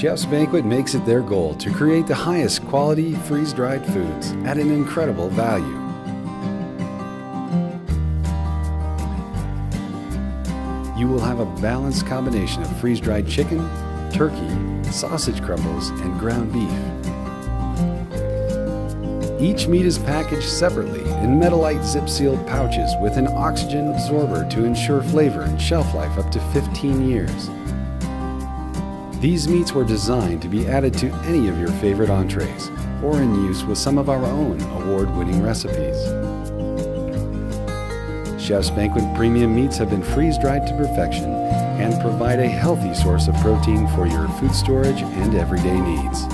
Chef's Banquet makes it their goal to create the highest quality freeze-dried foods at an incredible value. You will have a balanced combination of freeze-dried chicken, turkey, sausage crumbles, and ground beef. Each meat is packaged separately in Metalite zip-sealed pouches with an oxygen absorber to ensure flavor and shelf life up to 15 years. These meats were designed to be added to any of your favorite entrees or in use with some of our own award-winning recipes. Chef's Banquet premium meats have been freeze-dried to perfection and provide a healthy source of protein for your food storage and everyday needs.